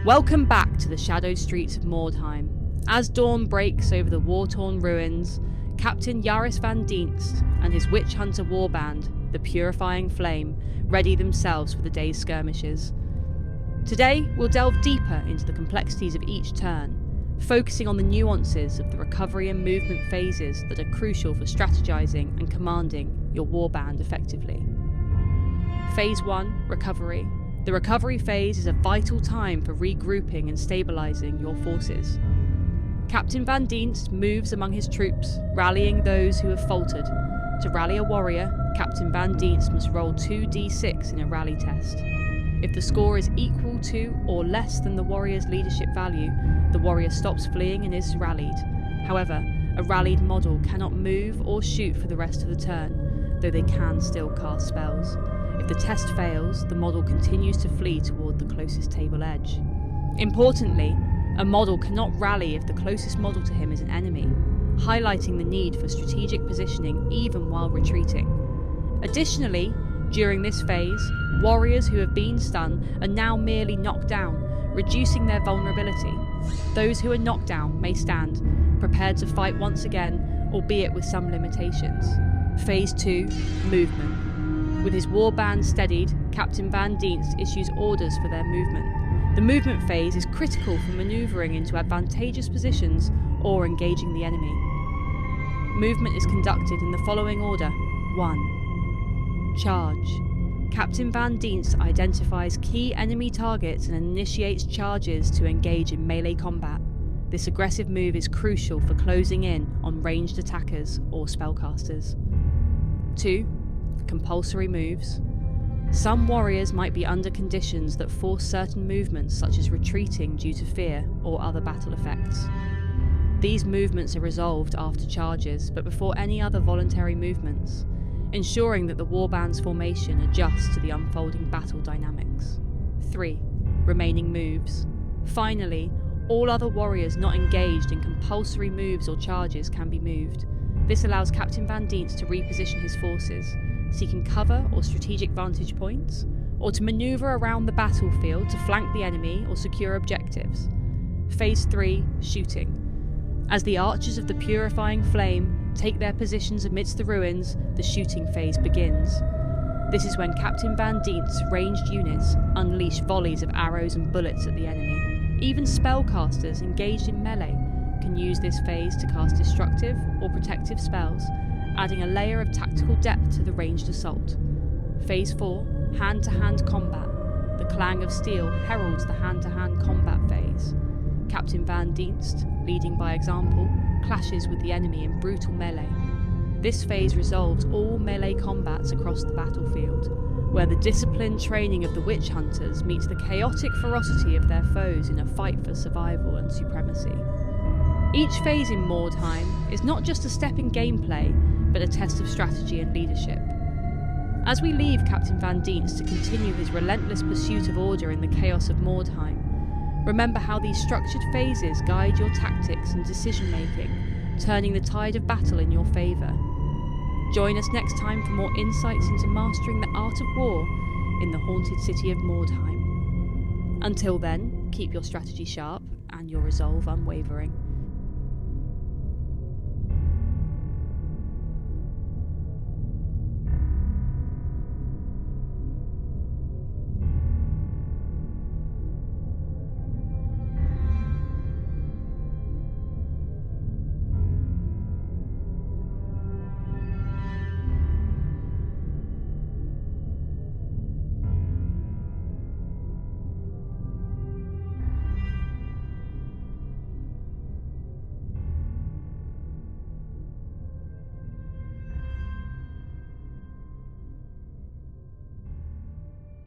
Welcome back to the shadowed streets of Mordheim. As dawn breaks over the war-torn ruins, Captain Jaris Van Dienst and his witch hunter warband, the Purifying Flame, ready themselves for the day's skirmishes. Today, we'll delve deeper into the complexities of each turn, focusing on the nuances of the recovery and movement phases that are crucial for strategizing and commanding your warband effectively. Phase 1, Recovery. The recovery phase is a vital time for regrouping and stabilizing your forces. Captain Van Dienst moves among his troops, rallying those who have faltered. To rally a warrior, Captain Van Dienst must roll 2d6 in a rally test. If the score is equal to or less than the warrior's leadership value, the warrior stops fleeing and is rallied. However, a rallied model cannot move or shoot for the rest of the turn, though they can still cast spells. If the test fails, the model continues to flee toward the closest table edge. Importantly, a model cannot rally if the closest model to him is an enemy, highlighting the need for strategic positioning even while retreating. Additionally, during this phase, warriors who have been stunned are now merely knocked down, reducing their vulnerability. Those who are knocked down may stand, prepared to fight once again, albeit with some limitations. Phase 2, Movement. With his warband steadied, Captain Van Dienst issues orders for their movement. The movement phase is critical for manoeuvring into advantageous positions or engaging the enemy. Movement is conducted in the following order. 1. Charge. Captain Van Dienst identifies key enemy targets and initiates charges to engage in melee combat. This aggressive move is crucial for closing in on ranged attackers or spellcasters. 2. Compulsory moves. Some warriors might be under conditions that force certain movements, such as retreating due to fear or other battle effects. These movements are resolved after charges, but before any other voluntary movements, ensuring that the warband's formation adjusts to the unfolding battle dynamics. 3. Remaining moves. Finally, all other warriors not engaged in compulsory moves or charges can be moved. This allows Captain Van Dienst to reposition his forces, seeking cover or strategic vantage points, or to maneuver around the battlefield to flank the enemy or secure objectives. Phase 3, Shooting. As the archers of the Purifying Flame take their positions amidst the ruins, the shooting phase begins. This is when Captain Van Dienst's ranged units unleash volleys of arrows and bullets at the enemy. Even spellcasters engaged in melee can use this phase to cast destructive or protective spells, adding a layer of tactical depth to the ranged assault. Phase 4, Hand-to-hand combat. The clang of steel heralds the hand-to-hand combat phase. Captain Van Dienst, leading by example, clashes with the enemy in brutal melee. This phase resolves all melee combats across the battlefield, where the disciplined training of the witch hunters meets the chaotic ferocity of their foes in a fight for survival and supremacy. Each phase in Mordheim is not just a step in gameplay, but a test of strategy and leadership. As we leave Captain Van Dienst to continue his relentless pursuit of order in the chaos of Mordheim, remember how these structured phases guide your tactics and decision-making, turning the tide of battle in your favour. Join us next time for more insights into mastering the art of war in the haunted city of Mordheim. Until then, keep your strategy sharp and your resolve unwavering.